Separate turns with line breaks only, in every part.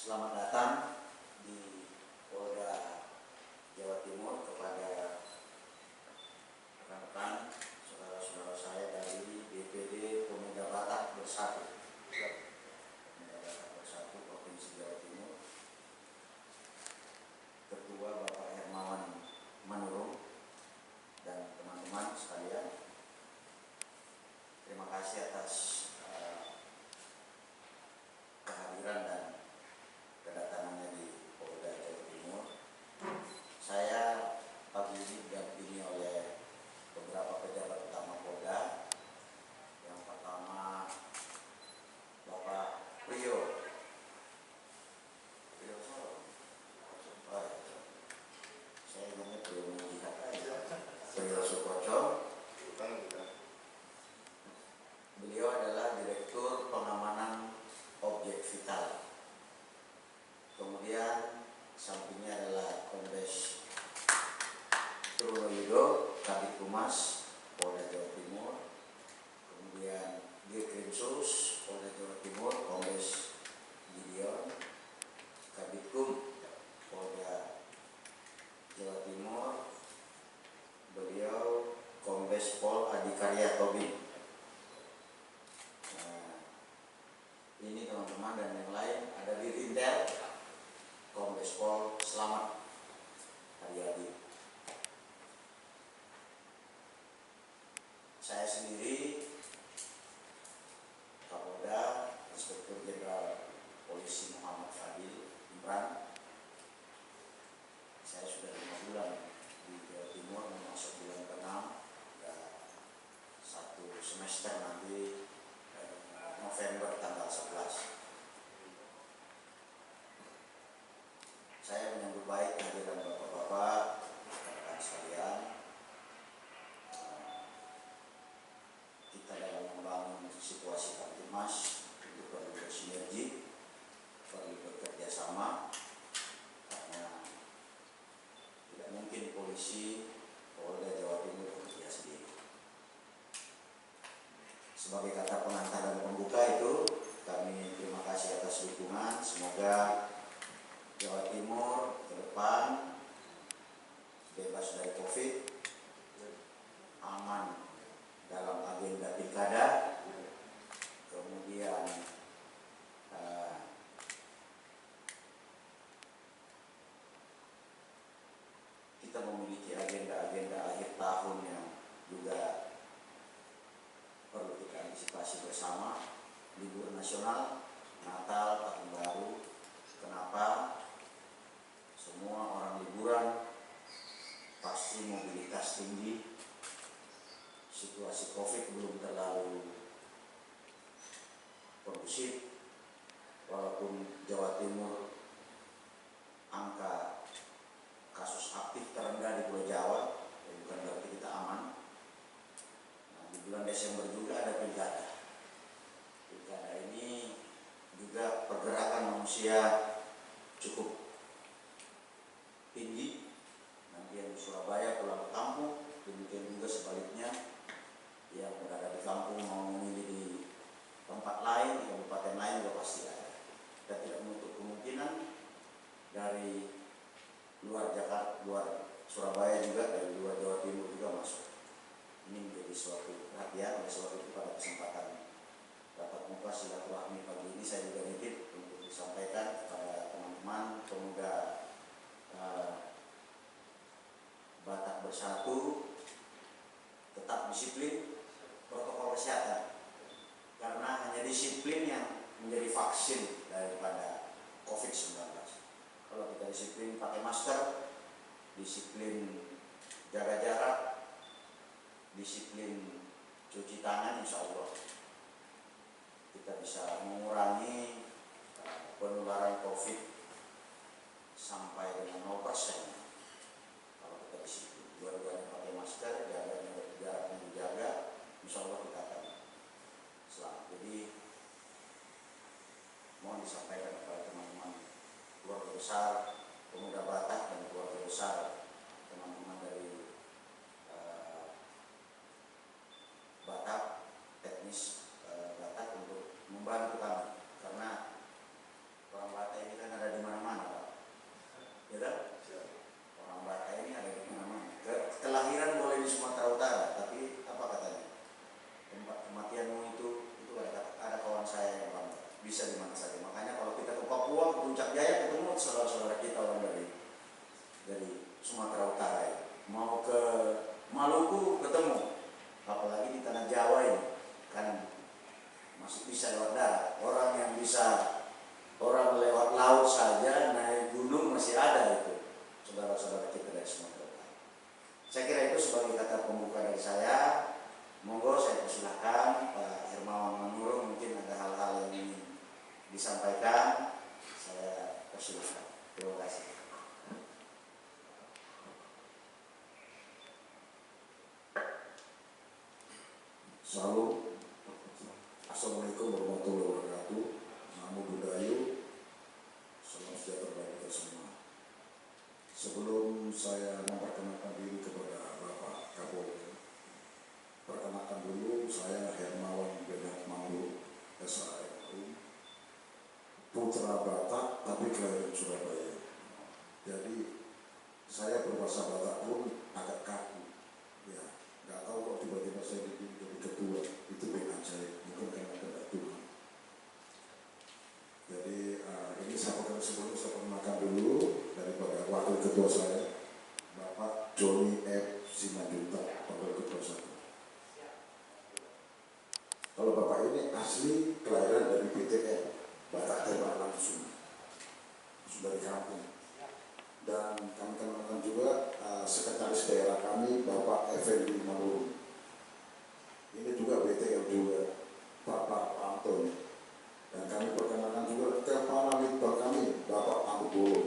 Selamat datang di Polda Jawa Timur kepada rekan-rekan, saudara-saudara saya dari DPD Pemuda Batak Bersatu, Pemuda Batak Bersatu Provinsi Jawa Timur. Ketua Bapak Hermawan Manurung dan teman-teman sekalian, terima kasih atas kehadiran dan kedatangannya di Polda Jawa Timur. Saya pagi ini didampingi oleh beberapa pejabat utama Polda. Yang pertama Bapak Priyo saya ingatnya Priyo Mujihat aja, Priyo Sukoco. Beliau adalah Direktur Pengamanan Objek Vital. Kemudian sampingnya adalah Kombes Truno Yudo, Kabid Humas Polda Jawa Timur. Kemudian Dirkrimsus Polda Jawa Timur, Kombes Gideon. Kabid Hum Polda Jawa Timur, beliau Kombes Pol Adikarya Tobing. Ini teman-teman dan yang lain ada di Intel, Kombes Pol Slamet Haryadi. Saya sendiri Kapolda Inspektur Jenderal Polisi Muhammad Fadil Imran. Saya sudah 5 bulan di Jawa Timur, masuk bulan ke-6, satu semester nanti November tanggal 11. Saya menyambut baik kehadiran bapak-bapak, rekan sekalian. Kita dalam membangun situasi Kamtibmas itu perlu bersinergi, perlu bekerja sama, karena tidak mungkin polisi Polda Jawa Timur bekerja sendiri. Sebagai kata pengantar dan pembuka itu, kami terima kasih atas dukungan. Semoga Jawa Timur ke depan bebas dari COVID, aman dalam agenda pilkada, kemudian kita memiliki agenda-agenda akhir tahun yang juga perlu kita antisipasi bersama. Libur nasional, Natal, Tahun Baru. Kenapa? Semua orang liburan, pasti mobilitas tinggi. Situasi COVID belum terlalu kondusif. Walaupun Jawa Timur angka kasus aktif terendah di Pulau Jawa, bukan berarti kita aman. Di bulan Desember juga ada pilkada. Pilkada ini juga pergerakan manusia cukup tinggi. Nanti yang di Surabaya pulang ke kampung, demikian juga sebaliknya yang berada di kampung mau memilih di tempat lain, di kabupaten lain juga pasti ada. Dan tidak menutup kemungkinan dari luar Jakarta, luar Surabaya juga, dari luar Jawa Timur juga masuk. Ini menjadi suatu perhatian. Oleh sebab itu pada kesempatan rapat muka silaturahmi pagi ini saya juga nitip untuk disampaikan kepada teman-teman pemuda Batak Bersatu, tetap disiplin protokol kesehatan, karena hanya disiplin yang menjadi vaksin daripada COVID-19. Kalau kita disiplin pakai masker, disiplin jaga jarak, disiplin cuci tangan, insya Allah kita bisa mengurangi penularan COVID sampai dengan 0%. Kalau kita disiplin, dua-duanya pakai masker, jaraknya dijaga, insya Allah kita akan selamat. Jadi mohon disampaikan kepada teman-teman keluarga besar Pemuda Batak dan keluarga besar teman-teman dari Batak, etnis Batak, untuk membantu kami, karena orang Batak ini kan ada Puncak Jaya ketemu saudara-saudara kita orang dari Sumatera Utara ya. Mau ke Maluku ketemu, apalagi di tanah Jawa ini kan masih bisa lewat darat. Orang yang bisa orang lewat laut saja naik gunung masih ada itu saudara-saudara kita dari Sumatera Utara. Saya kira itu sebagai kata pembuka dari saya. Monggo saya persilahkan Pak Hermawan Manurung, mungkin ada hal-hal yang ingin disampaikan, saya persilahkan. Terima kasih.
Salam. Assalamualaikum warahmatullahi wabarakatuh. Namo Buddhaya. Salam sejahtera bagi kita semua. Sebelum saya memperkenalkan diri kepada Bapak Kapolri, perkenalkan dulu, saya Hermawan Benat Manurung, SHM, putra Batak tapi kelahiran Surabaya. Jadi saya berbahasa Batak pun agak kaku. Ya, nggak tahu kok tiba-tiba saya jadi ketua, itu benar ajaib, mungkin karena kehendak Tuhan. Jadi ini sebelum saya perkenalkan dulu daripada wakil ketua saya, Bapak Joni F. Simanjuntak, wakil ketua saya. Kalau Bapak ini asli kelahiran dari BTN, Batak Tembak langsung dari kampung. Dan kami kenalkan juga sekretaris daerah kami, Bapak Effendi Manurung. Ini juga BTL juga, Bapak Anton. Dan kami perkenalkan juga kepala litbang kami, Bapak Tangguh Bolo.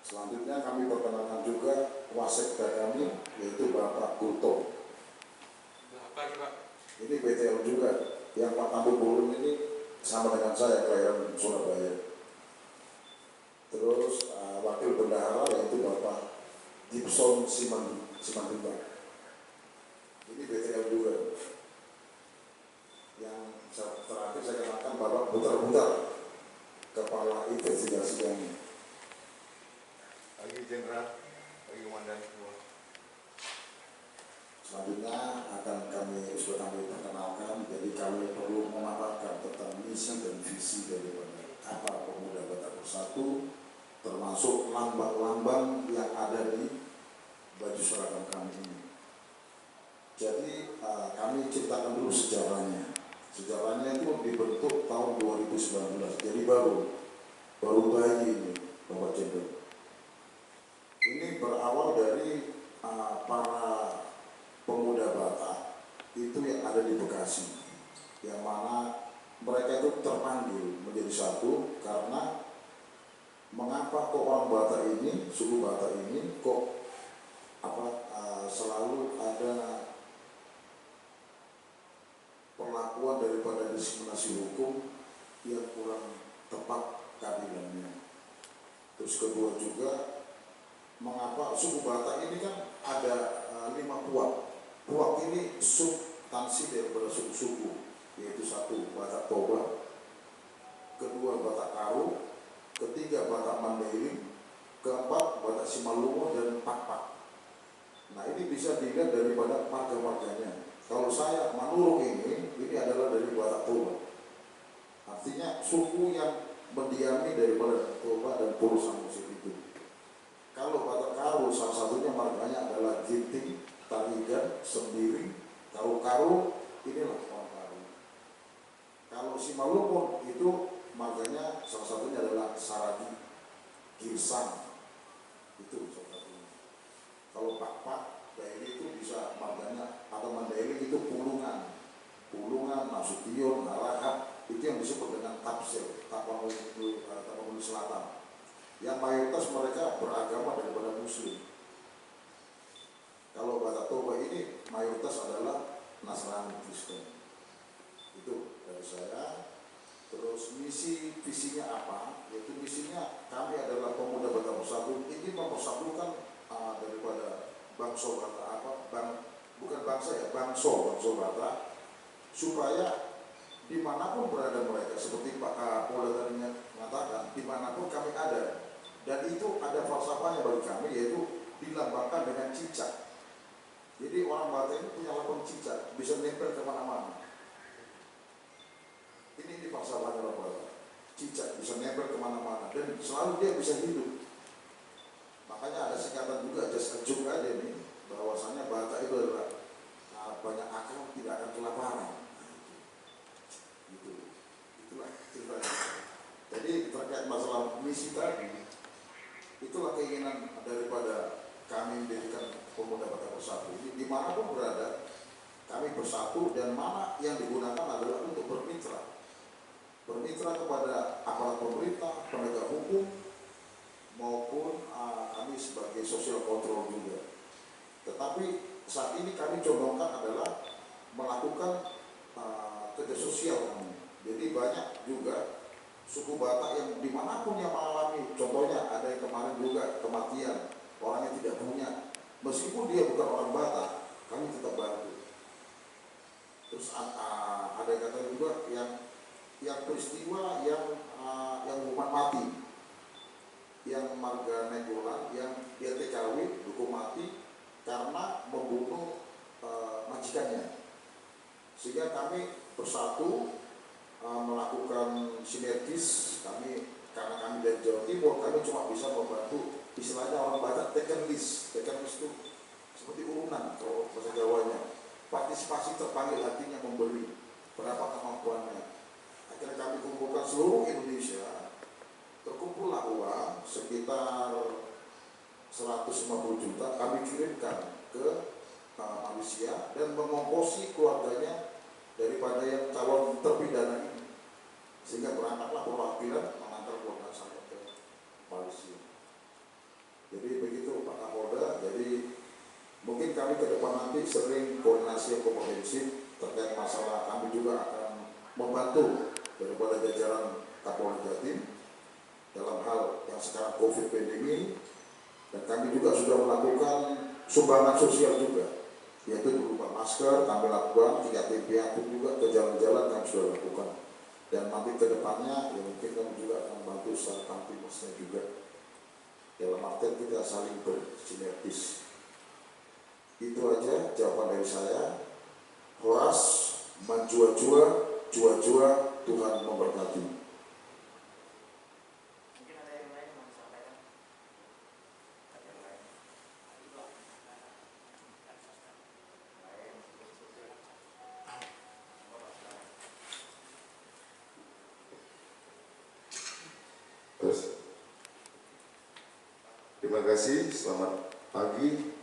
Selanjutnya kami perkenalkan juga wasekda kami, yaitu Bapak Kulto. Ini BTL juga, yang Pak Tangguh Bolo ini sama dengan saya, kelahiran Surabaya. Terus wakil bendahara yaitu Bapak Gibson Simanjuntak. Ini BTL juga. Yang terakhir saya kenalkan Bapak Butar-Butar, kepala investigasi kami.
Pagi Jenderal, pagi Komandan semua.
Selanjutnya akan sudah kami perkenalkan, jadi kami perlu memaparkan tentang misi dan visi daripada Kapal Pemuda Batak Bersatu, termasuk lambang-lambang yang ada di baju seragam kami ini. Jadi kami ceritakan dulu sejarahnya. Sejarahnya itu dibentuk tahun 2019, jadi baru bayi ini, Bapak Jenderal. Ini berawal dari para pemuda Batak itu yang ada di Bekasi, yang mana mereka itu terpanggil menjadi satu karena mengapa kok orang Batak ini, suku Batak ini kok selalu ada perlakuan daripada diskriminasi hukum yang kurang tepat keadilannya. Terus kedua juga, mengapa suku Batak ini kan ada 5 puak. Puak ini substansi daripada suku-suku, yaitu 1 Batak Toba, kedua Batak Karo, ketiga Batak Mandailing, keempat Batak Simalungun dan Pakpak. Nah ini bisa dilihat daripada marga-marganya. Kalau saya Manurung ini adalah dari Batak Toba. Artinya suku yang mendiami daripada Toba dan Pulau Samosir itu. Kalau Batak Karo salah satunya marganya adalah Ginting, Tarigan, Sendiri, Karo-Karo, inilah orang Karo. Kalau Simalungun itu marganya salah satunya adalah Saragi, Girsang, itu salah satunya. Kalau Pakpak, Daeli itu bisa marganya atau Mandailing itu Pulungan, Nasution, Narahat, itu yang disebut dengan Tapsir, Tapanuli Selatan. Yang mayoritas mereka beragama daripada Muslim. Kalau Batak Toba ini mayoritas adalah Nasrani Kristen. Itu dari saya. Terus misi visinya apa? Yaitu misinya kami adalah pemuda Batak Bersatu ingin mempersatukan daripada bangsa Batak bukan bangsa ya, bangsa Batak, supaya dimanapun berada mereka, seperti Pak Kapolda tadinya mengatakan, dimanapun kami ada, dan itu ada falsafahnya bagi kami, yaitu dilambangkan dengan cicak. Jadi orang Batak ini punya lambang cicak, bisa nempel kemana-mana. masalahnya orang Batak. Cicak bisa nempel kemana-mana dan selalu dia bisa hidup. Makanya ada singkatan juga just ajuk aja nih, bahwasanya Batak itu adalah banyak akal tidak akan kelaparan. Gitu. Itulah ceritanya. Jadi terkait masalah misi tadi, itulah keinginan daripada kami mendirikan Pemuda Batak Bersatu. Dimanapun berada, kami bersatu dan mana yang digunakan adalah untuk bermitra kepada aparat pemerintah, penegak hukum, maupun kami sebagai social control juga. Tetapi saat ini kami condongkan adalah melakukan kerja sosial kami. Jadi banyak juga suku Batak yang dimanapun yang mengalami, contohnya ada yang kemarin juga kematian, orang yang tidak punya, meskipun dia bukan orang Batak, kami tetap bantu. Terus ada yang kata juga yang peristiwa yang hukuman mati, yang Marga Nenggolan, yang dia TKW hukum mati karena membunuh majikannya. Sehingga kami bersatu melakukan sinergis. Karena kami dari Jawa Timur, kami cuma bisa membantu, istilahnya orang Batak taken list itu seperti urunan kalau bahasa Jawanya, partisipasi terpanggil, artinya memberi berapa kemampuannya. Akhirnya kami kumpulkan seluruh Indonesia, terkumpullah uang sekitar 150 juta, kami kirimkan ke Malaysia dan mengongkosi keluarganya daripada yang calon terpidana ini, sehingga berangkatlah perwakilan mengantar keluarga saya ke Malaysia. Jadi begitu Pak Kapolda. Jadi mungkin kami ke depan nanti sering koordinasi yang komprehensif terkait masalah. Kami juga akan membantu daripada jajaran Kapolda Jatim dalam hal yang sekarang COVID pandemi, dan kami juga sudah melakukan sumbangan sosial juga, yaitu berupa masker kami lakukan, 3T piatu juga ke jalan-jalan kami sudah lakukan, dan nanti ke depannya ya mungkin kami juga akan membantu secara kamtimusnya juga, dalam arti kita saling bersinergis. Itu aja jawaban dari saya. Horas menjua-jua, jua-jua, Tuhan memberkati.
Mungkin ada yang lain mau disampaikan? Ada yang lain?
Terus, terima kasih, selamat pagi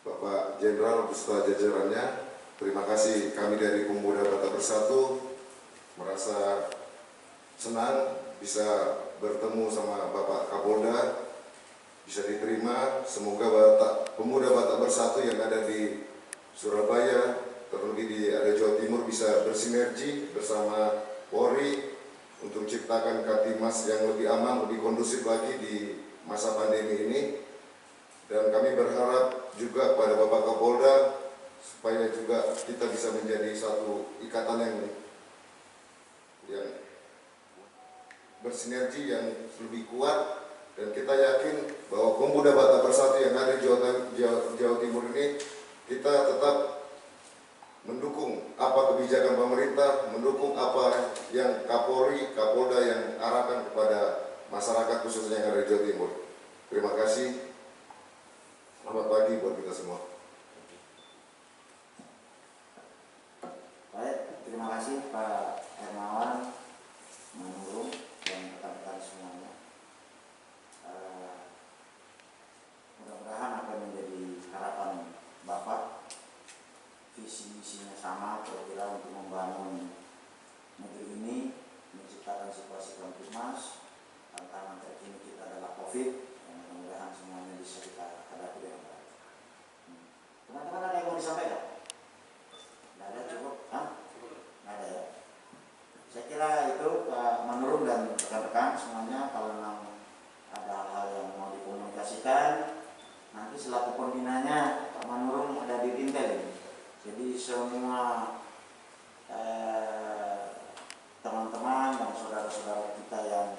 Bapak Jenderal beserta jajarannya. Terima kasih, kami dari Pemuda Batak Bersatu merasa senang bisa bertemu sama Bapak Kapolda, bisa diterima. Semoga Pemuda Batak Bersatu yang ada di Surabaya, terlebih di area Jawa Timur, bisa bersinergi bersama Polri untuk menciptakan Katimas yang lebih aman, lebih kondusif lagi di masa pandemi ini. Dan kami berharap juga pada Bapak Kapolda supaya juga kita bisa menjadi satu ikatan yang bersinergi yang lebih kuat, dan kita yakin bahwa Pemuda Batak Bersatu yang ada di Jawa Timur ini, kita tetap mendukung apa kebijakan pemerintah, mendukung apa yang Kapolri, Kapolda yang arahkan kepada masyarakat khususnya yang ada di Jawa Timur. Terima kasih. Selamat pagi buat kita semua.
Baik, terima kasih Pak Hermawan, Manurung, dan rekan-rekan semuanya. Mudah-mudahan apa yang menjadi harapan Bapak, visi misinya sama, kira-kira untuk membangun negeri ini, menciptakan situasi kamtipmas. Tantangan terkini kita adalah COVID, dan mudah-mudahan semuanya bisa kita hadapi dengan baik. Teman-teman ada yang mau disampaikan? Tidak ada, cukup? Tidak ada ya? Saya kira itu Pak Manurung dan rekan-rekan semuanya, kalau memang ada hal yang mau dikomunikasikan, nanti selaku pembinanya Pak Manurung ada di Intel ini. Jadi semua teman-teman dan saudara-saudara kita yang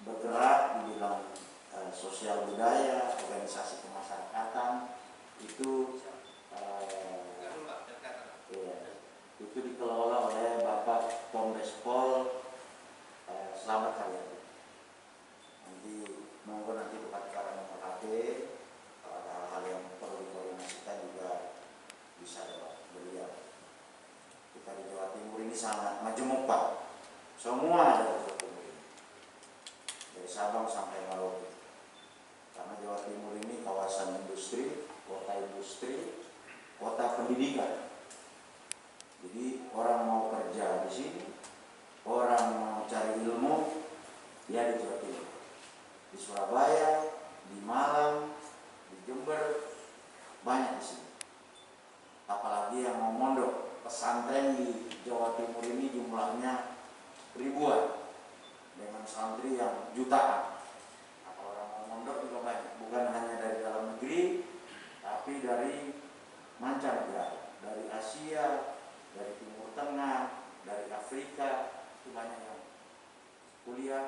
bergerak di bidang sosial budaya, organisasi kemasyarakatan, itu itu dikelola oleh Kombes Pol Selamat Haryadi. Nanti monggo nanti kepada Pak Kade, kalau ada hal-hal yang perlu dikoordinasikan juga bisa lewat beliau. Kita di Jawa Timur ini sangat majemuk Pak. Semua ada di Jawa Timur ini, dari Sabang sampai Merauke. Karena Jawa Timur ini kawasan industri, kota pendidikan. Jadi orang mau kerja di sini, orang mau cari ilmu, ya di Jawa Timur. Di Surabaya, di Malang, di Jember, banyak di sini. Apalagi yang mau mondok, pesantren di Jawa Timur ini jumlahnya ribuan, dengan santri yang jutaan. Nah, kalau orang mau mondok juga banyak, bukan hanya dari dalam negeri, tapi dari mancanegara, dari Asia, dari Timur Tengah, dari Afrika, itu banyak yang kuliah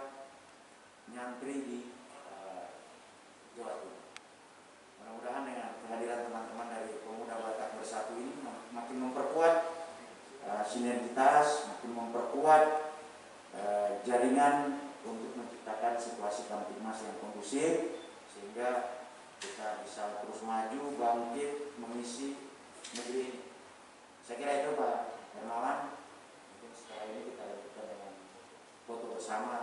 nyantri di Jawa Timur. Mudah-mudahan dengan kehadiran teman-teman dari Pemuda Batak Bersatu ini makin memperkuat sinergitas, makin memperkuat jaringan untuk menciptakan situasi Kamtibmas yang kondusif, sehingga kita bisa terus maju, bangkit, mengisi negeri ini. Saya kira itu Pak Hermawan. Mungkin setelah ini kita lanjutkan dengan foto bersama